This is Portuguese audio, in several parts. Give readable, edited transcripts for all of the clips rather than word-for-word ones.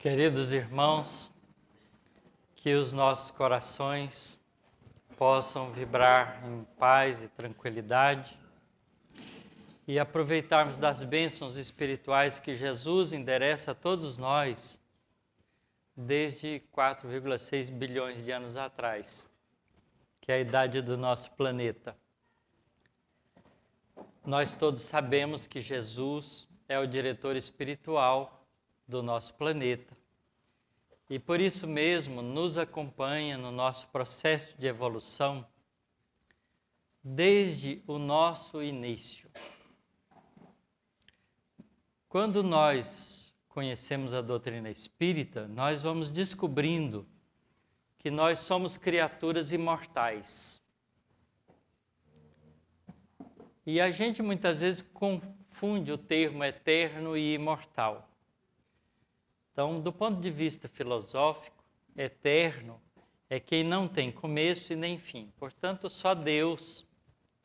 Queridos irmãos, que os nossos corações possam vibrar em paz e tranquilidade e aproveitarmos das bênçãos espirituais que Jesus endereça a todos nós desde 4,6 bilhões de anos atrás, que é a idade do nosso planeta. Nós todos sabemos que Jesus é o diretor espiritual do nosso planeta e por isso mesmo nos acompanha no nosso processo de evolução desde o nosso início. Quando nós conhecemos a doutrina espírita, nós vamos descobrindo que nós somos criaturas imortais. E a gente muitas vezes confunde o termo eterno e imortal. Então, do ponto de vista filosófico, eterno é quem não tem começo e nem fim. Portanto, só Deus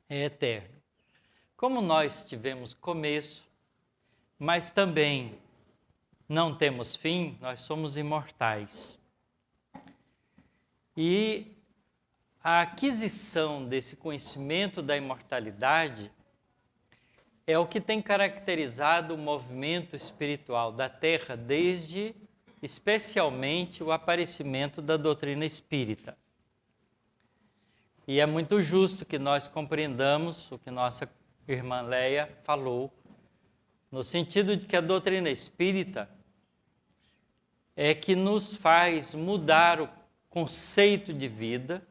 é eterno. Como nós tivemos começo, mas também não temos fim, nós somos imortais. E a aquisição desse conhecimento da imortalidade é o que tem caracterizado o movimento espiritual da Terra desde, especialmente, o aparecimento da doutrina espírita. E é muito justo que nós compreendamos o que nossa irmã Leia falou, no sentido de que a doutrina espírita é que nos faz mudar o conceito de vida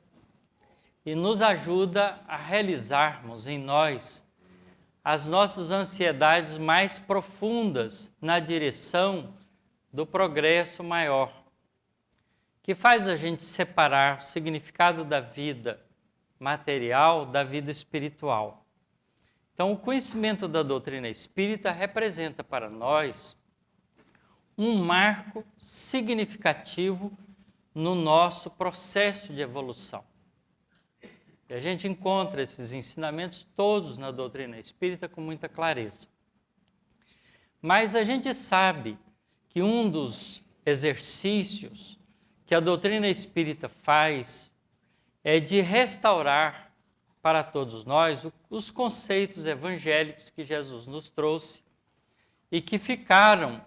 e nos ajuda a realizarmos em nós as nossas ansiedades mais profundas na direção do progresso maior, que faz a gente separar o significado da vida material da vida espiritual. Então, o conhecimento da doutrina espírita representa para nós um marco significativo no nosso processo de evolução. E a gente encontra esses ensinamentos todos na doutrina espírita com muita clareza. Mas a gente sabe que um dos exercícios que a doutrina espírita faz é de restaurar para todos nós os conceitos evangélicos que Jesus nos trouxe e que ficaram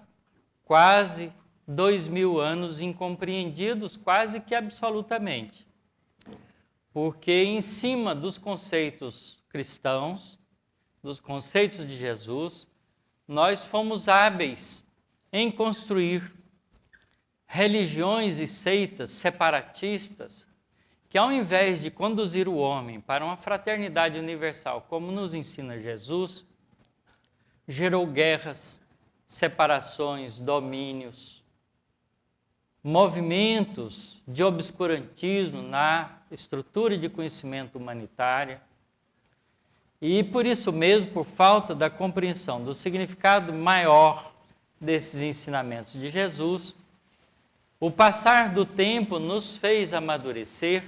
quase 2000 anos incompreendidos, quase que absolutamente. Porque em cima dos conceitos cristãos, dos conceitos de Jesus, nós fomos hábeis em construir religiões e seitas separatistas que, ao invés de conduzir o homem para uma fraternidade universal, como nos ensina Jesus, gerou guerras, separações, domínios, movimentos de obscurantismo na estrutura de conhecimento humanitária. E por isso mesmo, por falta da compreensão do significado maior desses ensinamentos de Jesus, o passar do tempo nos fez amadurecer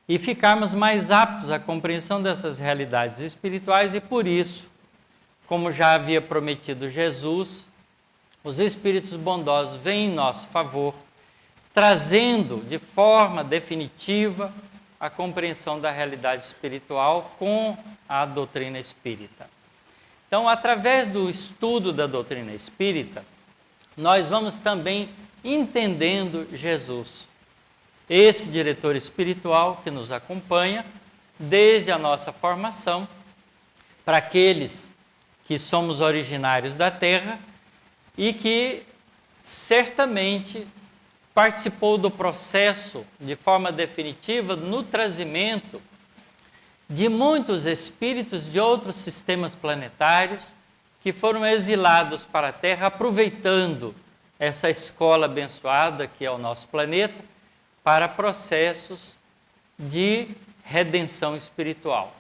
e ficarmos mais aptos à compreensão dessas realidades espirituais e por isso, como já havia prometido Jesus, os espíritos bondosos vêm em nosso favor, trazendo de forma definitiva a compreensão da realidade espiritual com a doutrina espírita. Então, através do estudo da doutrina espírita, nós vamos também entendendo Jesus, esse diretor espiritual que nos acompanha desde a nossa formação, para aqueles que somos originários da Terra e que certamente participou do processo de forma definitiva no trazimento de muitos espíritos de outros sistemas planetários que foram exilados para a Terra, aproveitando essa escola abençoada que é o nosso planeta, para processos de redenção espiritual.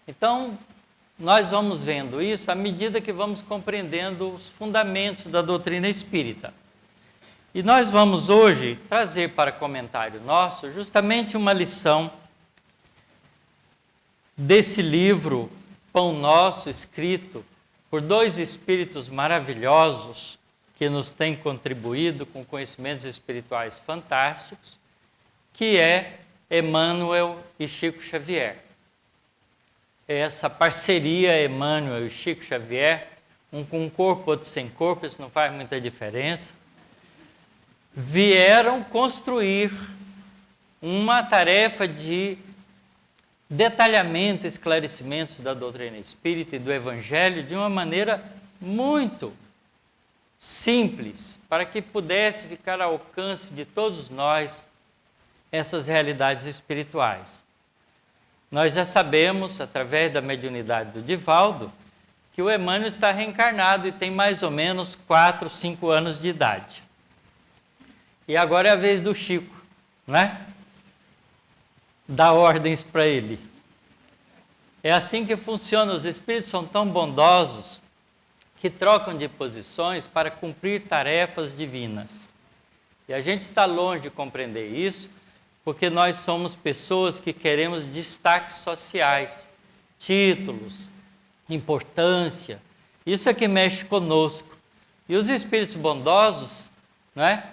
Então, nós vamos vendo isso à medida que vamos compreendendo os fundamentos da doutrina espírita. E nós vamos hoje trazer para comentário nosso justamente uma lição desse livro Pão Nosso, escrito por dois espíritos maravilhosos que nos tem contribuído com conhecimentos espirituais fantásticos, que é Emmanuel e Chico Xavier. Essa parceria Emmanuel e Chico Xavier, um com corpo, outro sem corpo, isso não faz muita diferença, vieram construir uma tarefa de detalhamento, esclarecimento da doutrina espírita e do Evangelho de uma maneira muito simples, para que pudesse ficar ao alcance de todos nós essas realidades espirituais. Nós já sabemos, através da mediunidade do Divaldo, que o Emmanuel está reencarnado e tem mais ou menos 4, 5 anos de idade. E agora é a vez do Chico, né? Dar ordens para ele. É assim que funciona, os espíritos são tão bondosos que trocam de posições para cumprir tarefas divinas. E a gente está longe de compreender isso, porque nós somos pessoas que queremos destaques sociais, títulos, importância. Isso é que mexe conosco. E os espíritos bondosos, né,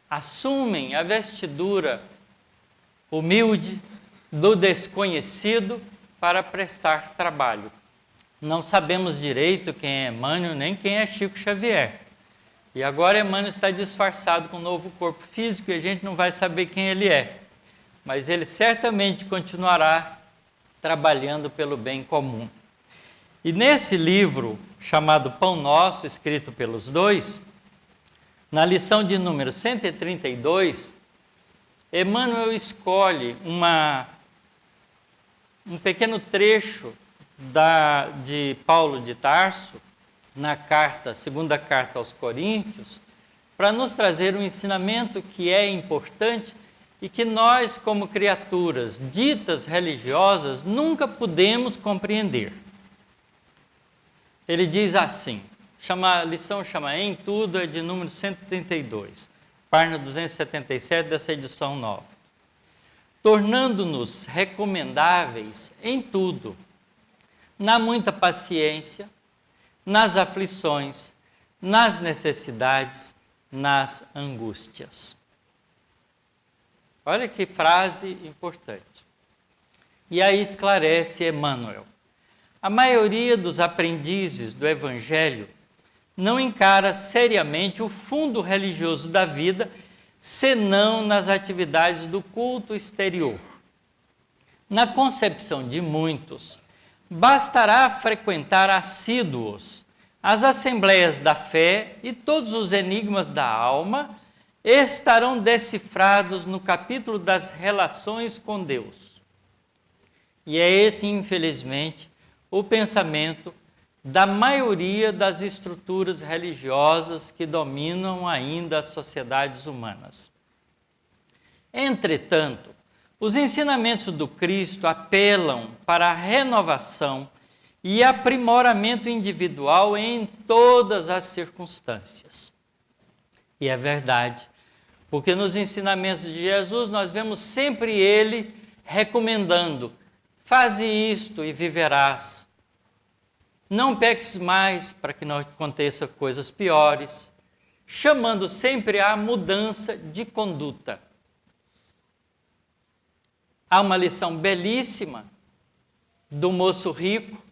assumem a vestidura humilde do desconhecido para prestar trabalho. Não sabemos direito quem é Emmanuel, nem quem é Chico Xavier. E agora Emmanuel está disfarçado com um novo corpo físico e a gente não vai saber quem ele é. Mas ele certamente continuará trabalhando pelo bem comum. E nesse livro, chamado Pão Nosso, escrito pelos dois, na lição de número 132, Emmanuel escolhe um pequeno trecho de Paulo de Tarso, na segunda carta aos Coríntios, para nos trazer um ensinamento que é importante e que nós, como criaturas ditas religiosas, nunca podemos compreender. Ele diz assim, a lição chama Em Tudo, é de número 132, página 277 dessa edição nova. Tornando-nos recomendáveis em tudo, na muita paciência, nas aflições, nas necessidades, nas angústias. Olha que frase importante. E aí esclarece Emmanuel. A maioria dos aprendizes do Evangelho não encara seriamente o fundo religioso da vida, senão nas atividades do culto exterior. Na concepção de muitos, bastará frequentar assíduos as assembleias da fé e todos os enigmas da alma estarão decifrados no capítulo das relações com Deus. E é esse, infelizmente, o pensamento da maioria das estruturas religiosas que dominam ainda as sociedades humanas. Entretanto, os ensinamentos do Cristo apelam para a renovação e aprimoramento individual em todas as circunstâncias. E é verdade, porque nos ensinamentos de Jesus nós vemos sempre ele recomendando: faze isto e viverás. Não peques mais para que não aconteçam coisas piores, chamando sempre à mudança de conduta. Há uma lição belíssima do moço rico,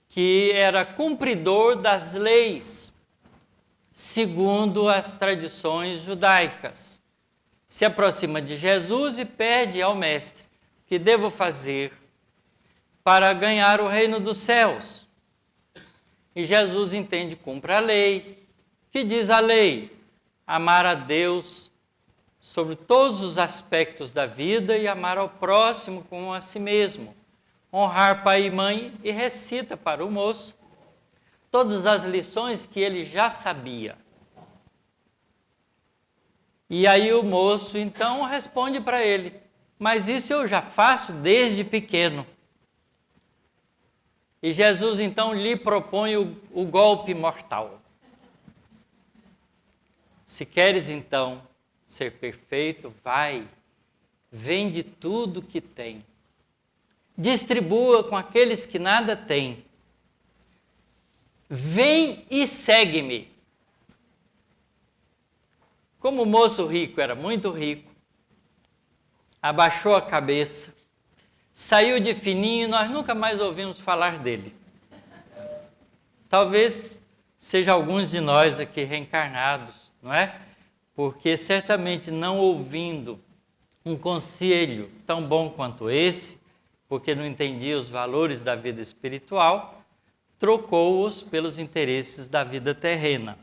que era cumpridor das leis, segundo as tradições judaicas. Se aproxima de Jesus e pede ao mestre: o que devo fazer para ganhar o reino dos céus? E Jesus entende: cumpra a lei. Que diz a lei? Amar a Deus sobre todos os aspectos da vida e amar ao próximo como a si mesmo. Honrar pai e mãe, e recita para o moço todas as lições que ele já sabia. E aí o moço então responde para ele: mas isso eu já faço desde pequeno. E Jesus então lhe propõe o golpe mortal. Se queres então ser perfeito, vai, vende tudo que tem, distribua com aqueles que nada têm. Vem e segue-me. Como o moço rico era muito rico, abaixou a cabeça, saiu de fininho e nós nunca mais ouvimos falar dele. Talvez seja alguns de nós aqui reencarnados, não é? Porque certamente não ouvindo um conselho tão bom quanto esse, porque não entendia os valores da vida espiritual, trocou-os pelos interesses da vida terrena.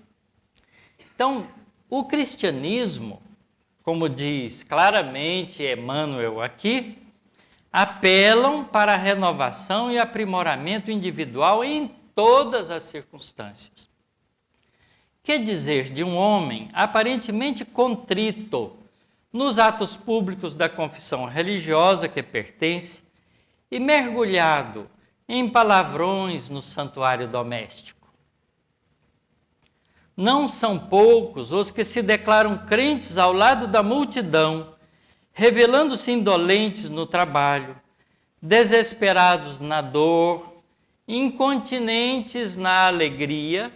Então, o cristianismo, como diz claramente Emmanuel aqui, apelam para a renovação e aprimoramento individual em todas as circunstâncias. Que dizer de um homem aparentemente contrito nos atos públicos da confissão religiosa que pertence e mergulhado em palavrões no santuário doméstico? Não são poucos os que se declaram crentes ao lado da multidão, revelando-se indolentes no trabalho, desesperados na dor, incontinentes na alegria,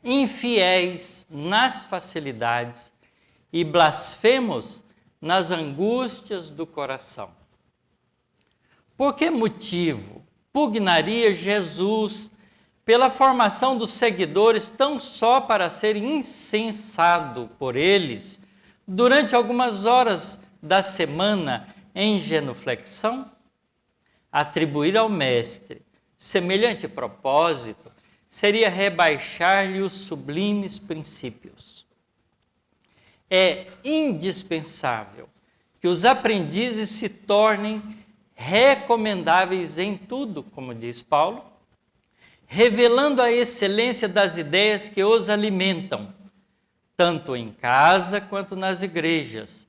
infiéis nas facilidades e blasfemos nas angústias do coração. Por que motivo pugnaria Jesus pela formação dos seguidores tão só para ser incensado por eles durante algumas horas da semana em genuflexão? Atribuir ao mestre semelhante propósito seria rebaixar-lhe os sublimes princípios. É indispensável que os aprendizes se tornem recomendáveis em tudo, como diz Paulo, revelando a excelência das ideias que os alimentam, tanto em casa quanto nas igrejas,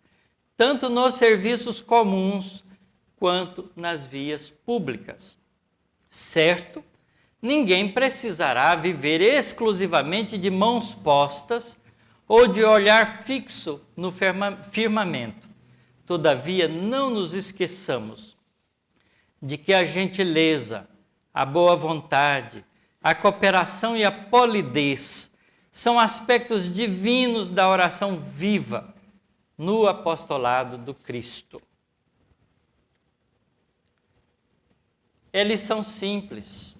tanto nos serviços comuns quanto nas vias públicas. Certo, ninguém precisará viver exclusivamente de mãos postas ou de olhar fixo no firmamento. Todavia, não nos esqueçamos de que a gentileza, a boa vontade, a cooperação e a polidez são aspectos divinos da oração viva no apostolado do Cristo. Eles são simples.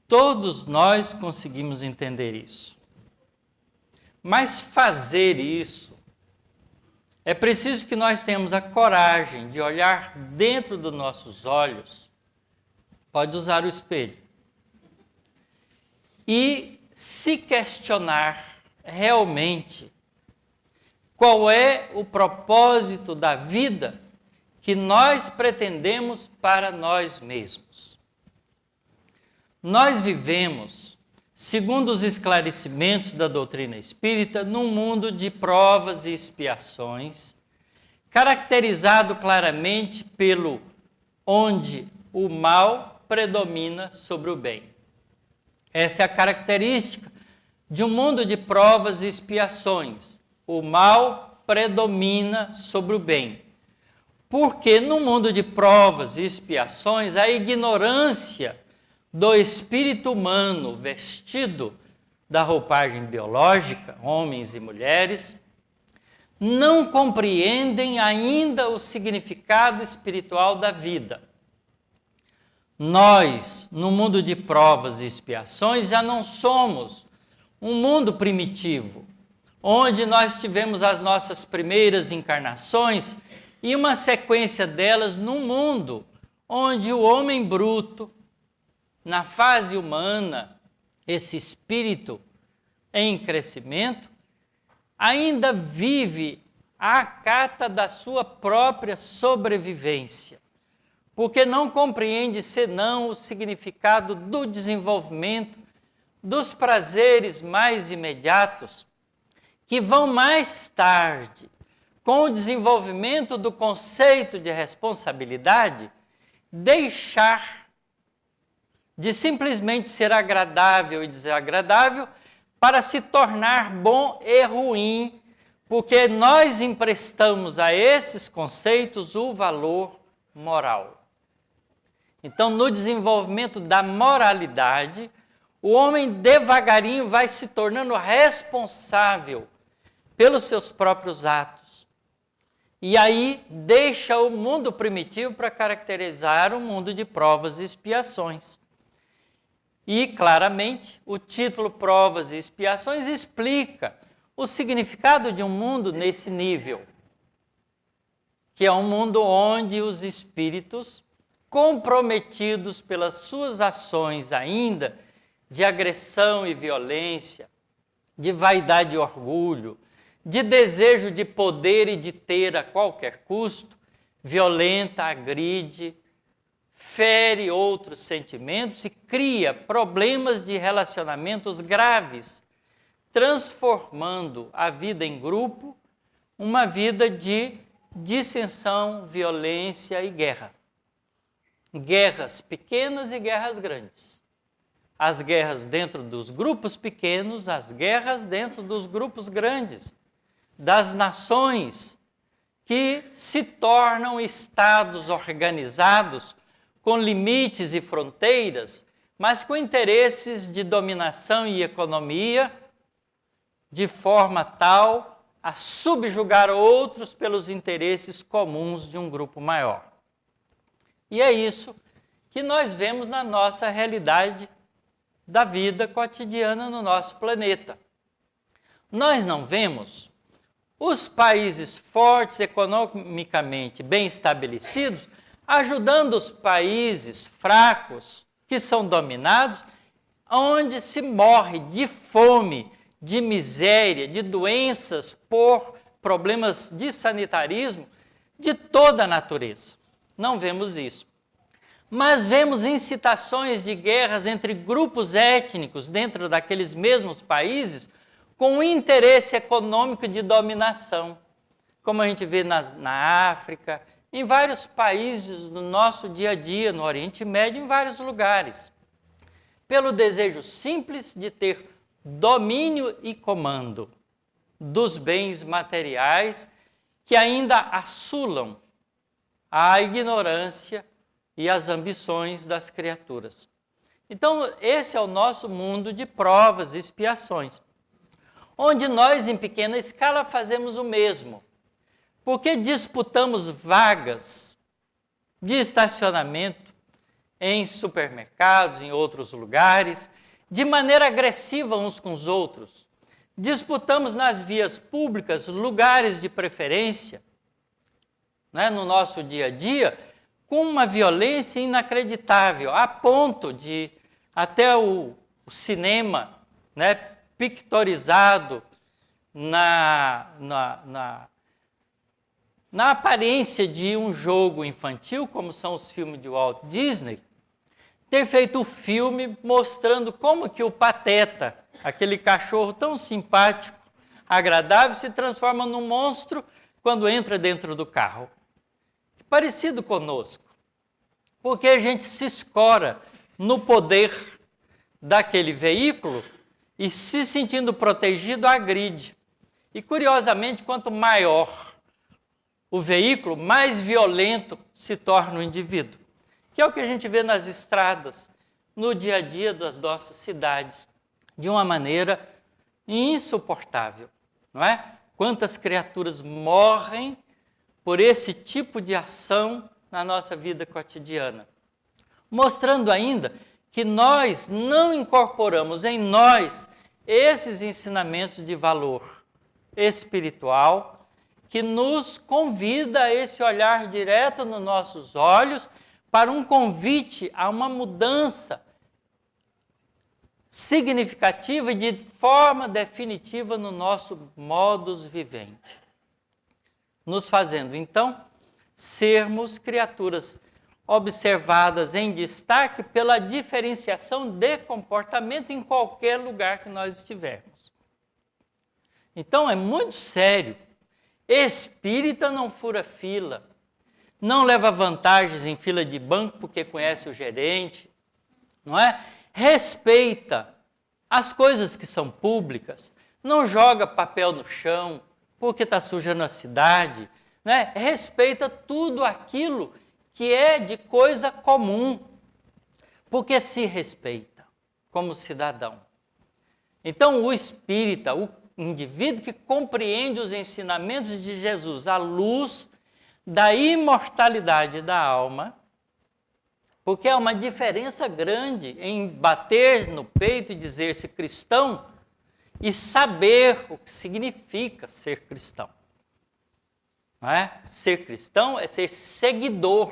Todos nós conseguimos entender isso. Mas fazer isso, é preciso que nós tenhamos a coragem de olhar dentro dos nossos olhos, pode usar o espelho, e se questionar realmente qual é o propósito da vida que nós pretendemos para nós mesmos. Nós vivemos, segundo os esclarecimentos da doutrina espírita, num mundo de provas e expiações, caracterizado claramente pelo onde o mal predomina sobre o bem. Essa é a característica de um mundo de provas e expiações. O mal predomina sobre o bem. Porque no mundo de provas e expiações, a ignorância do espírito humano vestido da roupagem biológica, homens e mulheres, não compreendem ainda o significado espiritual da vida. Nós, no mundo de provas e expiações, já não somos um mundo primitivo, onde nós tivemos as nossas primeiras encarnações e uma sequência delas num mundo onde o homem bruto, na fase humana, esse espírito em crescimento, ainda vive à cata da sua própria sobrevivência, porque não compreende senão o significado do desenvolvimento, dos prazeres mais imediatos, que vão mais tarde, com o desenvolvimento do conceito de responsabilidade, deixar de simplesmente ser agradável e desagradável para se tornar bom e ruim, porque nós emprestamos a esses conceitos o valor moral. Então, no desenvolvimento da moralidade, o homem devagarinho vai se tornando responsável pelos seus próprios atos. E aí deixa o mundo primitivo para caracterizar o mundo de provas e expiações. E, claramente, o título Provas e Expiações explica o significado de um mundo nesse nível, que é um mundo onde os espíritos, comprometidos pelas suas ações ainda de agressão e violência, de vaidade e orgulho, de desejo de poder e de ter a qualquer custo, violenta, agride, fere outros sentimentos e cria problemas de relacionamentos graves, transformando a vida em grupo uma vida de dissensão, violência e guerra. Guerras pequenas e guerras grandes. As guerras dentro dos grupos pequenos, as guerras dentro dos grupos grandes, das nações que se tornam estados organizados com limites e fronteiras, mas com interesses de dominação e economia, de forma tal a subjugar outros pelos interesses comuns de um grupo maior. E é isso que nós vemos na nossa realidade da vida cotidiana no nosso planeta. Nós não vemos os países fortes, economicamente bem estabelecidos, ajudando os países fracos, que são dominados, onde se morre de fome, de miséria, de doenças por problemas de sanitarismo de toda a natureza. Não vemos isso. Mas vemos incitações de guerras entre grupos étnicos dentro daqueles mesmos países com interesse econômico de dominação, como a gente vê na África, em vários países do nosso dia a dia, no Oriente Médio, em vários lugares, pelo desejo simples de ter domínio e comando dos bens materiais que ainda assulam a ignorância e as ambições das criaturas. Então, esse é o nosso mundo de provas e expiações, onde nós, em pequena escala, fazemos o mesmo. Porque disputamos vagas de estacionamento em supermercados, em outros lugares, de maneira agressiva uns com os outros. Disputamos nas vias públicas lugares de preferência, né, no nosso dia a dia, com uma violência inacreditável, a ponto de até o cinema, né, pictorizado na aparência de um jogo infantil, como são os filmes de Walt Disney, ter feito o filme mostrando como que o Pateta, aquele cachorro tão simpático, agradável, se transforma num monstro quando entra dentro do carro. Parecido conosco, porque a gente se escora no poder daquele veículo e, se sentindo protegido, agride. E, curiosamente, quanto maior o veículo, mais violento se torna o indivíduo, que é o que a gente vê nas estradas, no dia a dia das nossas cidades, de uma maneira insuportável, não é? Quantas criaturas morrem por esse tipo de ação na nossa vida cotidiana, mostrando ainda que nós não incorporamos em nós esses ensinamentos de valor espiritual que nos convida a esse olhar direto nos nossos olhos para um convite a uma mudança significativa e de forma definitiva no nosso modus vivendi, nos fazendo, então, sermos criaturas observadas em destaque pela diferenciação de comportamento em qualquer lugar que nós estivermos. Então, é muito sério. Espírita não fura fila, não leva vantagens em fila de banco porque conhece o gerente, não é? Respeita as coisas que são públicas, não joga papel no chão porque está sujando a cidade, né? Respeita tudo aquilo que é de coisa comum, porque se respeita como cidadão. Então, o espírita, o indivíduo que compreende os ensinamentos de Jesus à luz da imortalidade da alma, porque há uma diferença grande em bater no peito e dizer-se cristão e saber o que significa ser cristão. Não é? Ser cristão é ser seguidor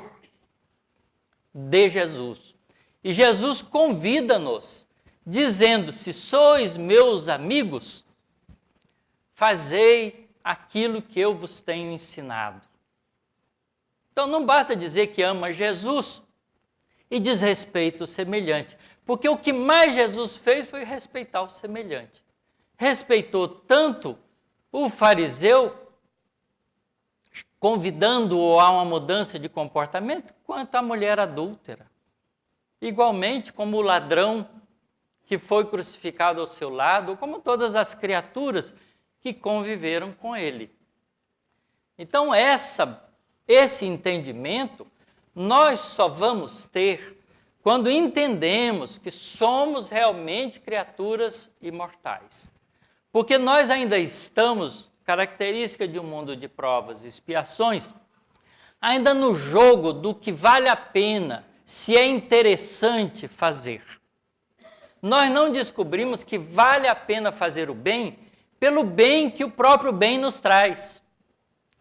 de Jesus. E Jesus convida-nos, dizendo: se sois meus amigos, fazei aquilo que eu vos tenho ensinado. Então não basta dizer que ama Jesus e desrespeita o semelhante, porque o que mais Jesus fez foi respeitar o semelhante. Respeitou tanto o fariseu, convidando-o a uma mudança de comportamento, quanto a mulher adúltera. Igualmente como o ladrão que foi crucificado ao seu lado, como todas as criaturas que conviveram com ele. Então, esse entendimento nós só vamos ter quando entendemos que somos realmente criaturas imortais. Porque nós ainda estamos, característica de um mundo de provas e expiações, ainda no jogo do que vale a pena, se é interessante fazer. Nós não descobrimos que vale a pena fazer o bem pelo bem que o próprio bem nos traz.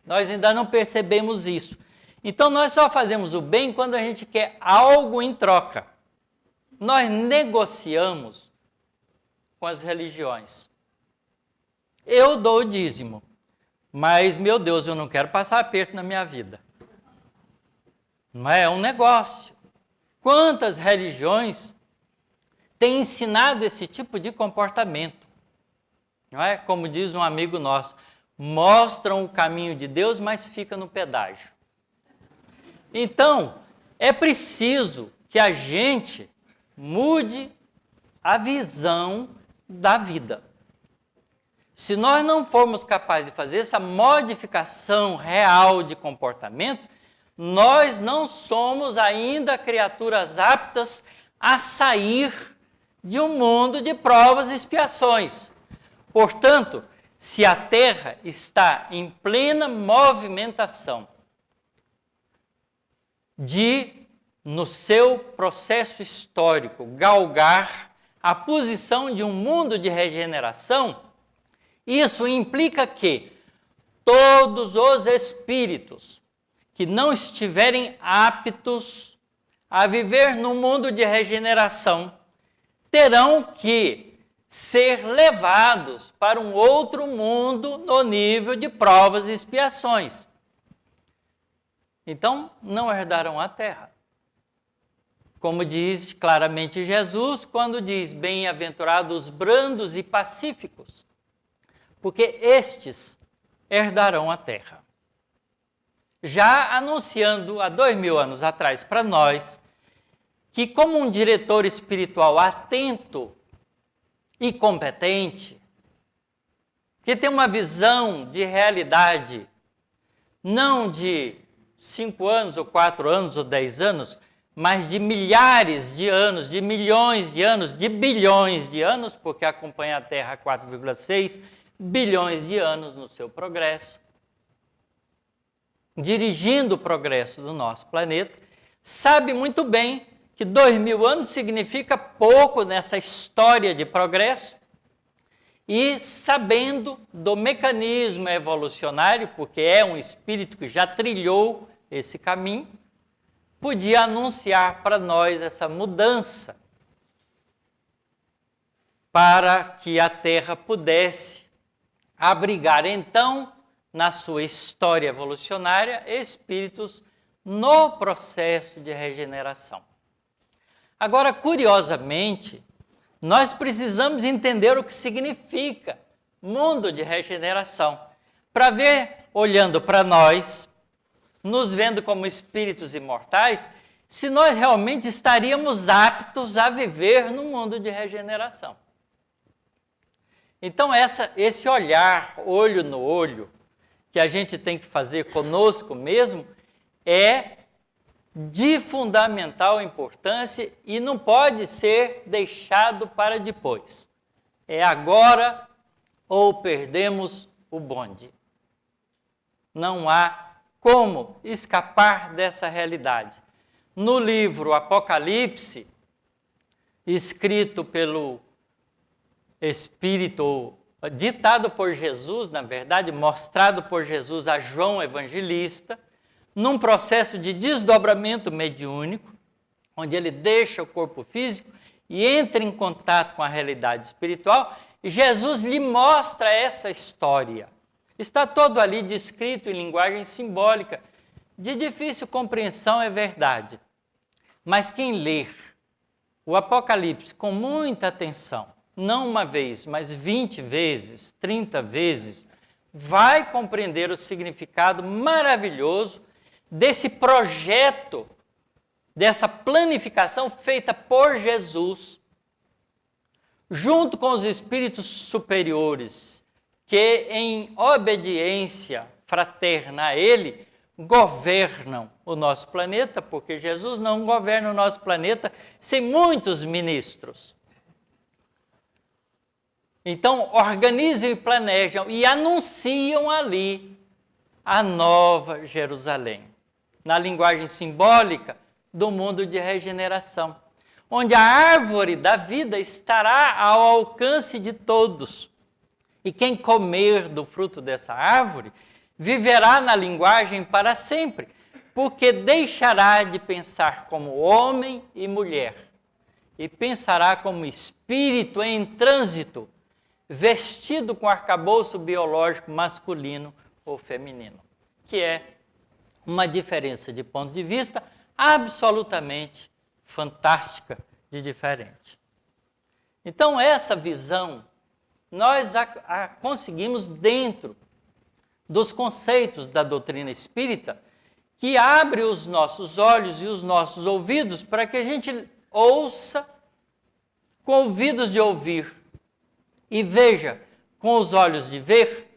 Nós ainda não percebemos isso. Então, nós só fazemos o bem quando a gente quer algo em troca. Nós negociamos com as religiões. Eu dou o dízimo, mas, meu Deus, eu não quero passar aperto na minha vida. Não é um negócio. Quantas religiões têm ensinado esse tipo de comportamento? Não é? Como diz um amigo nosso, mostram o caminho de Deus, mas fica no pedágio. Então, é preciso que a gente mude a visão da vida. Se nós não formos capazes de fazer essa modificação real de comportamento, nós não somos ainda criaturas aptas a sair de um mundo de provas e expiações. Portanto, se a Terra está em plena movimentação de, no seu processo histórico, galgar a posição de um mundo de regeneração, isso implica que todos os espíritos que não estiverem aptos a viver no mundo de regeneração terão que ser levados para um outro mundo no nível de provas e expiações. Então, não herdarão a terra. Como diz claramente Jesus, quando diz: bem-aventurados os brandos e pacíficos, porque estes herdarão a terra. Já anunciando há 2000 anos atrás para nós, que como um diretor espiritual atento e competente, que tem uma visão de realidade, não de 5 anos, ou 4 anos, ou 10 anos, mas de milhares de anos, de milhões de anos, de bilhões de anos, porque acompanha a Terra há 4,6 bilhões de anos no seu progresso, dirigindo o progresso do nosso planeta, sabe muito bem que 2000 anos significa pouco nessa história de progresso, e sabendo do mecanismo evolucionário, porque é um espírito que já trilhou esse caminho, podia anunciar para nós essa mudança para que a Terra pudesse abrigar, então, na sua história evolucionária, espíritos no processo de regeneração. Agora, curiosamente, nós precisamos entender o que significa mundo de regeneração, para ver, olhando para nós, nos vendo como espíritos imortais, se nós realmente estaríamos aptos a viver no mundo de regeneração. Então, esse olhar, olho no olho, que a gente tem que fazer conosco mesmo, é de fundamental importância e não pode ser deixado para depois. É agora ou perdemos o bonde. Não há como escapar dessa realidade. No livro Apocalipse, escrito pelo Espírito, ditado por Jesus, na verdade, mostrado por Jesus a João Evangelista, num processo de desdobramento mediúnico, onde ele deixa o corpo físico e entra em contato com a realidade espiritual, Jesus lhe mostra essa história. Está todo ali descrito em linguagem simbólica, de difícil compreensão, é verdade. Mas quem ler o Apocalipse com muita atenção, não uma vez, mas 20 vezes, 30 vezes, vai compreender o significado maravilhoso desse projeto, dessa planificação feita por Jesus, junto com os espíritos superiores, que em obediência fraterna a Ele, governam o nosso planeta, porque Jesus não governa o nosso planeta sem muitos ministros. Então, organizam e planejam e anunciam ali a nova Jerusalém, na linguagem simbólica do mundo de regeneração, onde a árvore da vida estará ao alcance de todos. E quem comer do fruto dessa árvore viverá na linguagem para sempre, porque deixará de pensar como homem e mulher e pensará como espírito em trânsito, vestido com arcabouço biológico masculino ou feminino, que é uma diferença de ponto de vista absolutamente fantástica de diferente. Então, essa visão nós a conseguimos dentro dos conceitos da doutrina espírita, que abre os nossos olhos e os nossos ouvidos para que a gente ouça com ouvidos de ouvir e veja com os olhos de ver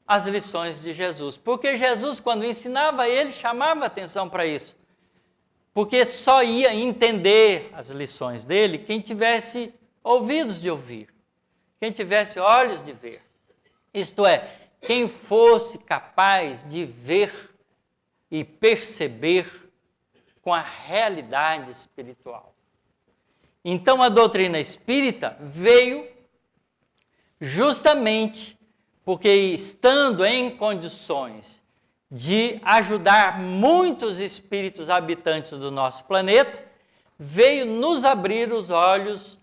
as lições de Jesus. Porque Jesus, quando ensinava, ele chamava atenção para isso. Porque só ia entender as lições dele quem tivesse ouvidos de ouvir, quem tivesse olhos de ver. Isto é, quem fosse capaz de ver e perceber com a realidade espiritual. Então, a doutrina espírita veio justamente porque, estando em condições de ajudar muitos espíritos habitantes do nosso planeta, veio nos abrir os olhos,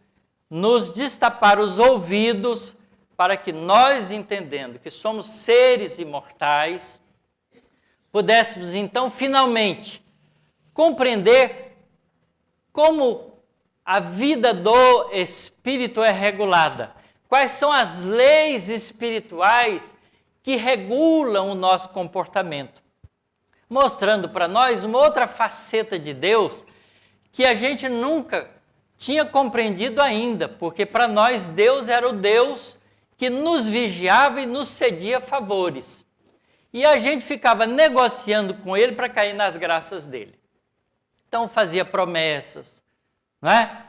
nos destapar os ouvidos, para que nós, entendendo que somos seres imortais, pudéssemos então finalmente compreender como a vida do espírito é regulada, quais são as leis espirituais que regulam o nosso comportamento, mostrando para nós uma outra faceta de Deus que a gente nunca tinha compreendido ainda, porque para nós Deus era o Deus que nos vigiava e nos cedia favores. E a gente ficava negociando com ele para cair nas graças dele. Então fazia promessas, não é?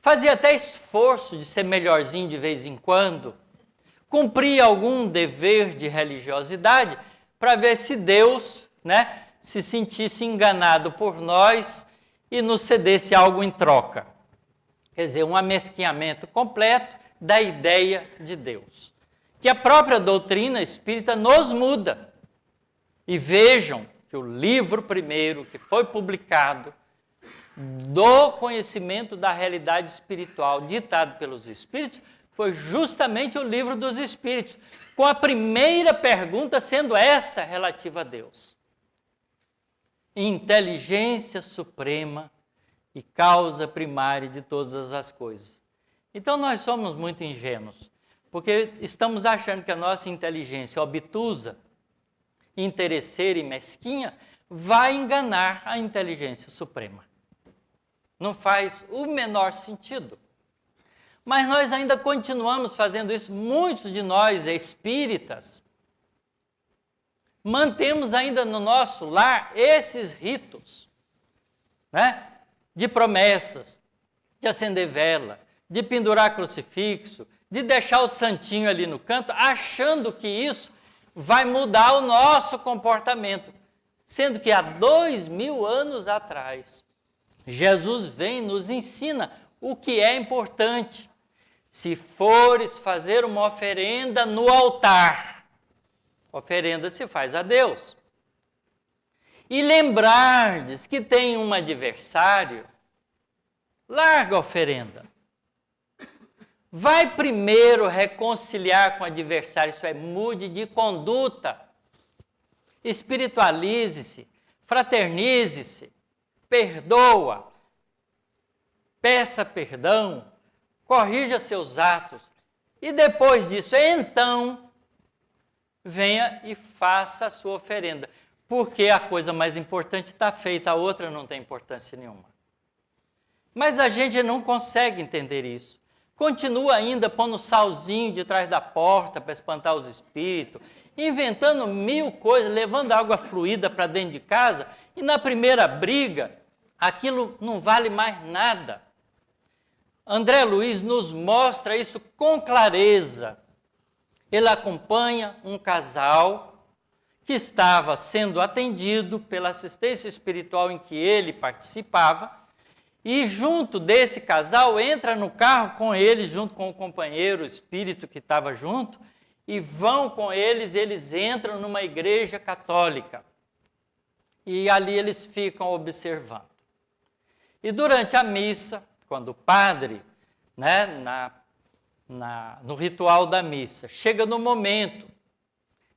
Fazia até esforço de ser melhorzinho de vez em quando, cumpria algum dever de religiosidade para ver se Deus, né, se sentisse enganado por nós e nos cedesse algo em troca. Quer dizer, um amesquinhamento completo da ideia de Deus, que a própria doutrina espírita nos muda. E vejam que o livro primeiro que foi publicado do conhecimento da realidade espiritual ditado pelos espíritos foi justamente o livro dos espíritos, com a primeira pergunta sendo essa relativa a Deus. Inteligência suprema e causa primária de todas as coisas. Então nós somos muito ingênuos, porque estamos achando que a nossa inteligência obtusa, interesseira e mesquinha vai enganar a inteligência suprema. Não faz o menor sentido. Mas nós ainda continuamos fazendo isso, muitos de nós espíritas, mantemos ainda no nosso lar esses ritos, né? De promessas, de acender vela, de pendurar crucifixo, de deixar o santinho ali no canto, achando que isso vai mudar o nosso comportamento. Sendo que há 2000 anos atrás, Jesus vem e nos ensina o que é importante. Se fores fazer uma oferenda no altar, oferenda se faz a Deus. E lembrardes que tem um adversário, larga a oferenda. Vai primeiro reconciliar com o adversário, isso é, mude de conduta. Espiritualize-se, fraternize-se, perdoa, peça perdão, corrija seus atos. E depois disso, então, venha e faça a sua oferenda. Porque a coisa mais importante está feita, a outra não tem importância nenhuma. Mas a gente não consegue entender isso. Continua ainda pondo salzinho de trás da porta para espantar os espíritos, inventando 1000 coisas, levando água fluida para dentro de casa, e na primeira briga, aquilo não vale mais nada. André Luiz nos mostra isso com clareza. Ele acompanha um casal que estava sendo atendido pela assistência espiritual em que ele participava, e junto desse casal entra no carro com ele, junto com o companheiro, o espírito que estava junto, e vão com eles entram numa igreja católica. E ali eles ficam observando. E durante a missa, quando o padre, no ritual da missa, chega no momento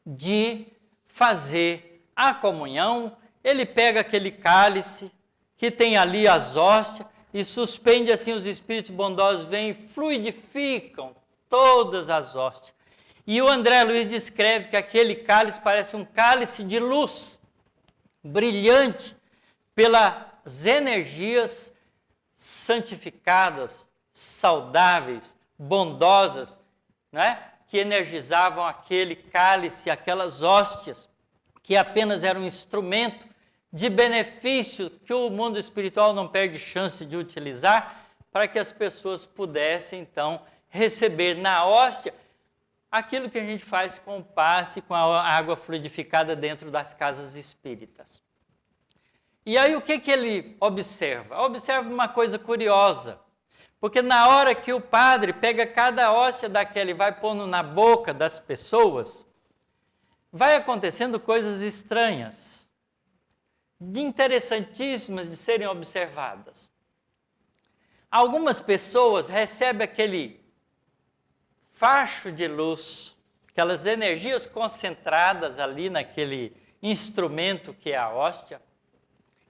de fazer a comunhão, ele pega aquele cálice que tem ali as hóstias e suspende assim, os espíritos bondosos vêm e fluidificam todas as hóstias. E o André Luiz descreve que aquele cálice parece um cálice de luz, brilhante, pelas energias santificadas, saudáveis, bondosas, que energizavam aquele cálice, aquelas hóstias, que apenas eram um instrumento de benefício que o mundo espiritual não perde chance de utilizar, para que as pessoas pudessem, então, receber na hóstia aquilo que a gente faz com o passe, com a água fluidificada dentro das casas espíritas. E aí o que ele observa? Observa uma coisa curiosa, porque na hora que o padre pega cada hóstia daquela e vai pondo na boca das pessoas, vai acontecendo coisas estranhas, interessantíssimas de serem observadas. Algumas pessoas recebem aquele facho de luz, aquelas energias concentradas ali naquele instrumento que é a hóstia,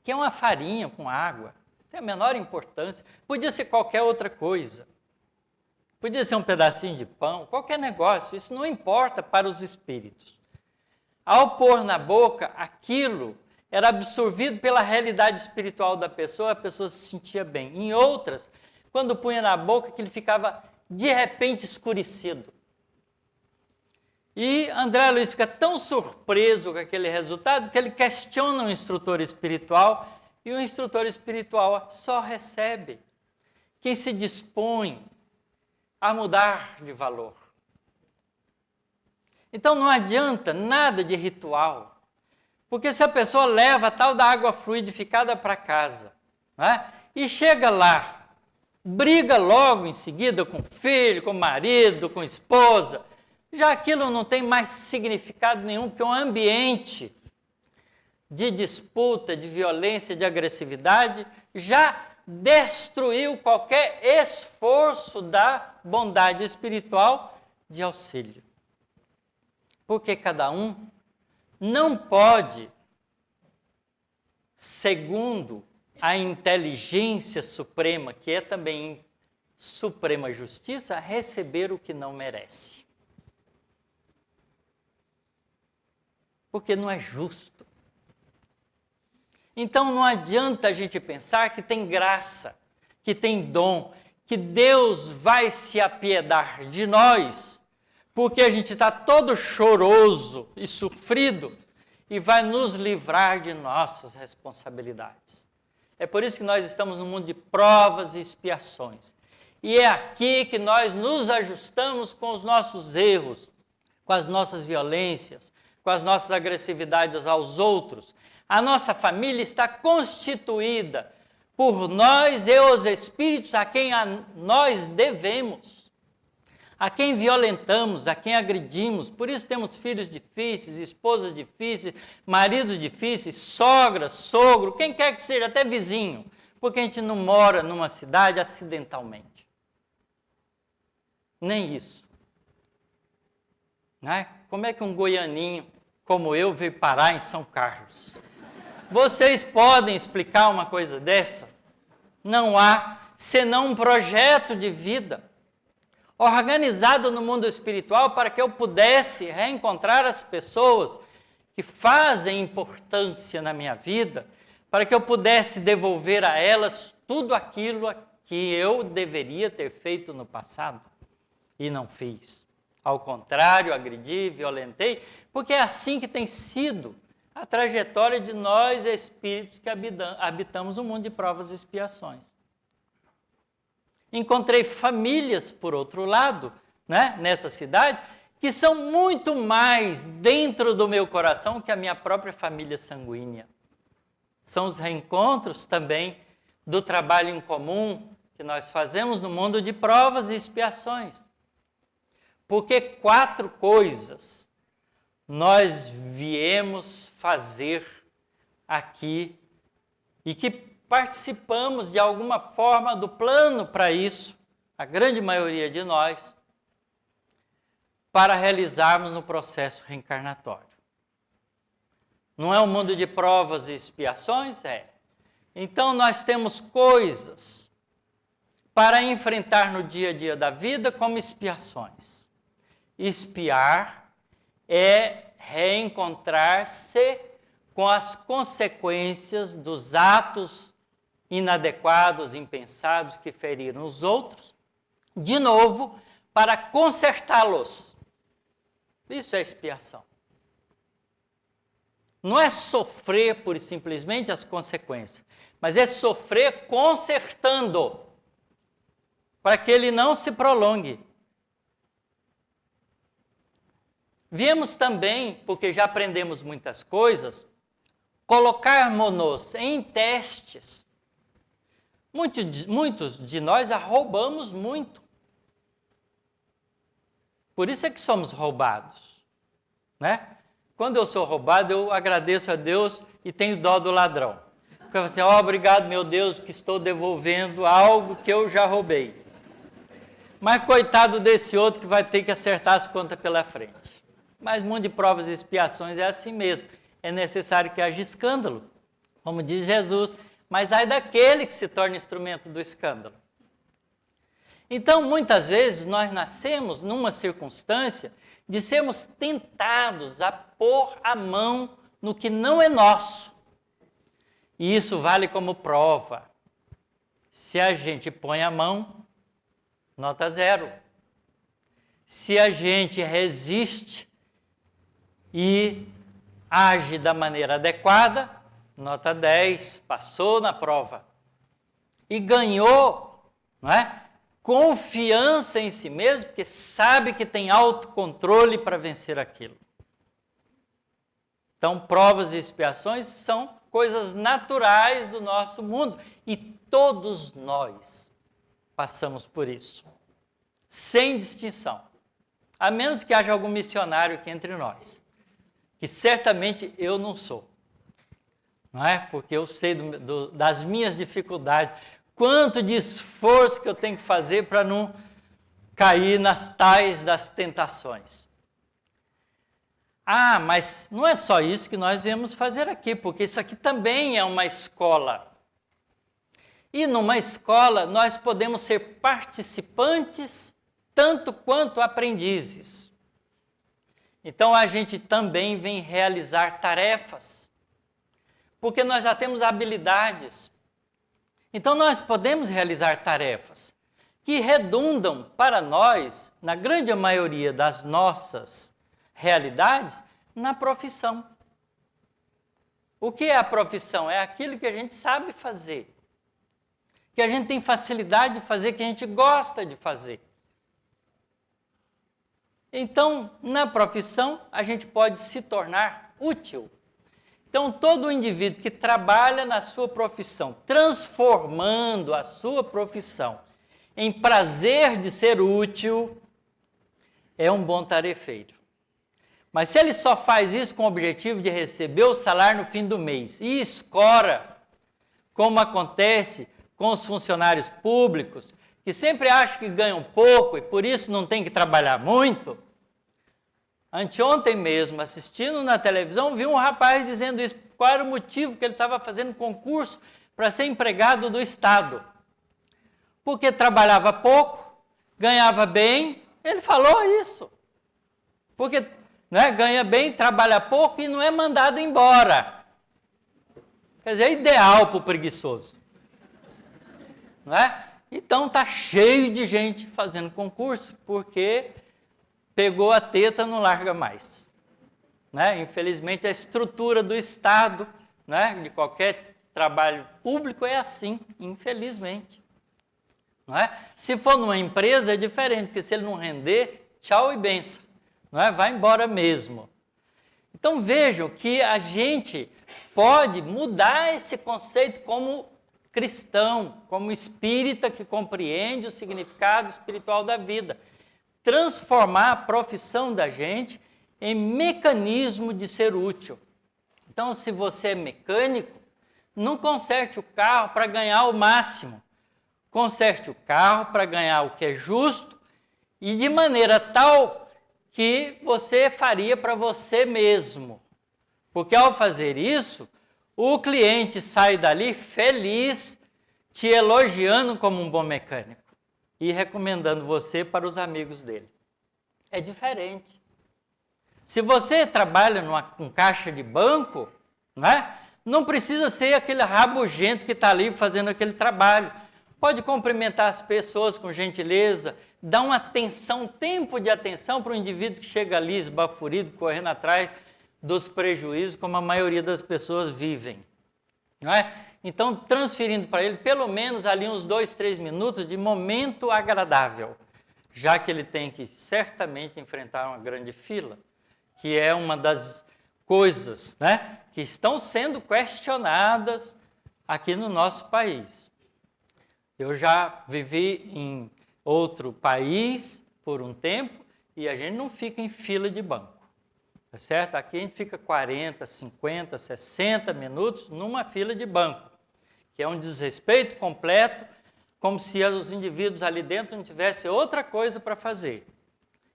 que é uma farinha com água, não tem a menor importância, podia ser qualquer outra coisa, podia ser um pedacinho de pão, qualquer negócio, isso não importa para os espíritos. Ao pôr na boca, aquilo era absorvido pela realidade espiritual da pessoa, a pessoa se sentia bem. Em outras, quando punha na boca, aquilo ficava de repente escurecido. E André Luiz fica tão surpreso com aquele resultado que ele questiona o instrutor espiritual e o instrutor espiritual só recebe quem se dispõe a mudar de valor. Então não adianta nada de ritual. Porque se a pessoa leva a tal da água fluidificada para casa, e chega lá, briga logo em seguida com o filho, com o marido, com a esposa, já aquilo não tem mais significado nenhum, porque é um ambiente de disputa, de violência, de agressividade, já destruiu qualquer esforço da bondade espiritual de auxílio. Porque cada um não pode, segundo a inteligência suprema, que é também suprema justiça, receber o que não merece. Porque não é justo. Então não adianta a gente pensar que tem graça, que tem dom, que Deus vai se apiedar de nós, porque a gente está todo choroso e sofrido e vai nos livrar de nossas responsabilidades. É por isso que nós estamos num mundo de provas e expiações. E é aqui que nós nos ajustamos com os nossos erros, com as nossas violências, com as nossas agressividades aos outros. A nossa família está constituída por nós e os espíritos a quem nós devemos, a quem violentamos, a quem agredimos. Por isso temos filhos difíceis, esposas difíceis, maridos difíceis, sogra, sogro, quem quer que seja, até vizinho, porque a gente não mora numa cidade acidentalmente. Nem isso. Né? Como é que um goianinho como eu veio parar em São Carlos? Vocês podem explicar uma coisa dessa? Não há senão um projeto de vida organizado no mundo espiritual para que eu pudesse reencontrar as pessoas que fazem importância na minha vida, para que eu pudesse devolver a elas tudo aquilo que eu deveria ter feito no passado e não fiz. Ao contrário, agredi, violentei, porque é assim que tem sido a trajetória de nós, espíritos que habitamos o mundo de provas e expiações. Encontrei famílias, por outro lado, né, nessa cidade, que são muito mais dentro do meu coração que a minha própria família sanguínea. São os reencontros também do trabalho em comum que nós fazemos no mundo de provas e expiações. Porque 4 coisas nós viemos fazer aqui e que participamos de alguma forma do plano para isso, a grande maioria de nós, para realizarmos no processo reencarnatório. Não é um mundo de provas e expiações? É. Então nós temos coisas para enfrentar no dia a dia da vida como expiações. Expiar é reencontrar-se com as consequências dos atos inadequados, impensados, que feriram os outros, de novo, para consertá-los. Isso é expiação. Não é sofrer pura e simplesmente as consequências, mas é sofrer consertando, para que ele não se prolongue. Viemos também, porque já aprendemos muitas coisas, colocarmos-nos em testes. Muitos de nós roubamos muito. Por isso é que somos roubados. Né? Quando eu sou roubado, eu agradeço a Deus e tenho dó do ladrão. Porque eu falo assim, obrigado, meu Deus, que estou devolvendo algo que eu já roubei. Mas coitado desse outro que vai ter que acertar as contas pela frente. Mas mundo de provas e expiações é assim mesmo. É necessário que haja escândalo, como diz Jesus, mas ai daquele que se torna instrumento do escândalo. Então, muitas vezes, nós nascemos numa circunstância de sermos tentados a pôr a mão no que não é nosso. E isso vale como prova. Se a gente põe a mão, nota 0. Se a gente resiste e age da maneira adequada, nota 10, passou na prova. E ganhou, não é? Confiança em si mesmo, porque sabe que tem autocontrole para vencer aquilo. Então, provas e expiações são coisas naturais do nosso mundo. E todos nós passamos por isso. Sem distinção. A menos que haja algum missionário aqui entre nós. Que certamente eu não sou. Não é? Porque eu sei das minhas dificuldades. Quanto de esforço que eu tenho que fazer para não cair nas tais das tentações. Ah, mas não é só isso que nós viemos fazer aqui, porque isso aqui também é uma escola. E numa escola nós podemos ser participantes tanto quanto aprendizes. Então a gente também vem realizar tarefas, porque nós já temos habilidades. Então nós podemos realizar tarefas que redundam para nós, na grande maioria das nossas realidades, na profissão. O que é a profissão? É aquilo que a gente sabe fazer, que a gente tem facilidade de fazer, que a gente gosta de fazer. Então, na profissão, a gente pode se tornar útil. Então, todo indivíduo que trabalha na sua profissão, transformando a sua profissão em prazer de ser útil, é um bom tarefeiro. Mas se ele só faz isso com o objetivo de receber o salário no fim do mês e escora, como acontece com os funcionários públicos, que sempre acham que ganham pouco e por isso não tem que trabalhar muito. Anteontem mesmo, assistindo na televisão, vi um rapaz dizendo isso. Qual era o motivo que ele estava fazendo concurso para ser empregado do Estado? Porque trabalhava pouco, ganhava bem. Ele falou isso. Porque ganha bem, trabalha pouco e não é mandado embora. Quer dizer, é ideal para o preguiçoso. Não é? Então está cheio de gente fazendo concurso, porque pegou a teta, não larga mais. Infelizmente, a estrutura do Estado, de qualquer trabalho público é assim, infelizmente. Se for numa empresa é diferente, porque se ele não render, tchau e benção. Vai embora mesmo. Então vejam que a gente pode mudar esse conceito como cristão, como espírita que compreende o significado espiritual da vida. Transformar a profissão da gente em mecanismo de ser útil. Então, se você é mecânico, não conserte o carro para ganhar o máximo. Conserte o carro para ganhar o que é justo e de maneira tal que você faria para você mesmo. Porque ao fazer isso, o cliente sai dali feliz, te elogiando como um bom mecânico e recomendando você para os amigos dele. É diferente. Se você trabalha com caixa de banco, não precisa ser aquele rabugento que está ali fazendo aquele trabalho. Pode cumprimentar as pessoas com gentileza, dar uma atenção, tempo de atenção para o indivíduo que chega ali esbaforido, correndo atrás dos prejuízos, como a maioria das pessoas vivem. Então, transferindo para ele pelo menos ali uns 2, 3 minutos de momento agradável, já que ele tem que certamente enfrentar uma grande fila, que é uma das coisas que estão sendo questionadas aqui no nosso país. Eu já vivi em outro país por um tempo e a gente não fica em fila de banco, tá certo? Aqui a gente fica 40, 50, 60 minutos numa fila de banco, que é um desrespeito completo, como se os indivíduos ali dentro não tivessem outra coisa para fazer.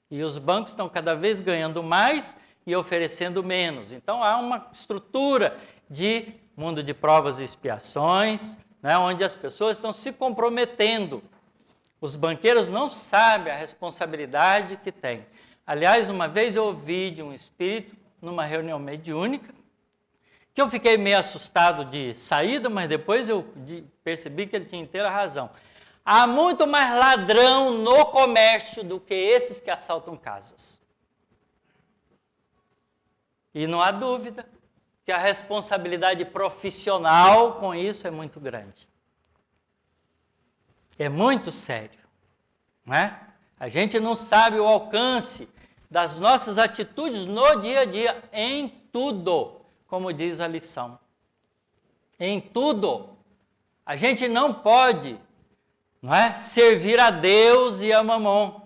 E os bancos estão cada vez ganhando mais e oferecendo menos. Então há uma estrutura de mundo de provas e expiações, onde as pessoas estão se comprometendo. Os banqueiros não sabem a responsabilidade que têm. Aliás, uma vez eu ouvi de um espírito, numa reunião mediúnica, que eu fiquei meio assustado de saída, mas depois eu percebi que ele tinha inteira razão. Há muito mais ladrão no comércio do que esses que assaltam casas. E não há dúvida que a responsabilidade profissional com isso é muito grande. É muito sério. A gente não sabe o alcance das nossas atitudes no dia a dia, em tudo, como diz a lição. Em tudo. A gente não pode servir a Deus e a Mamon.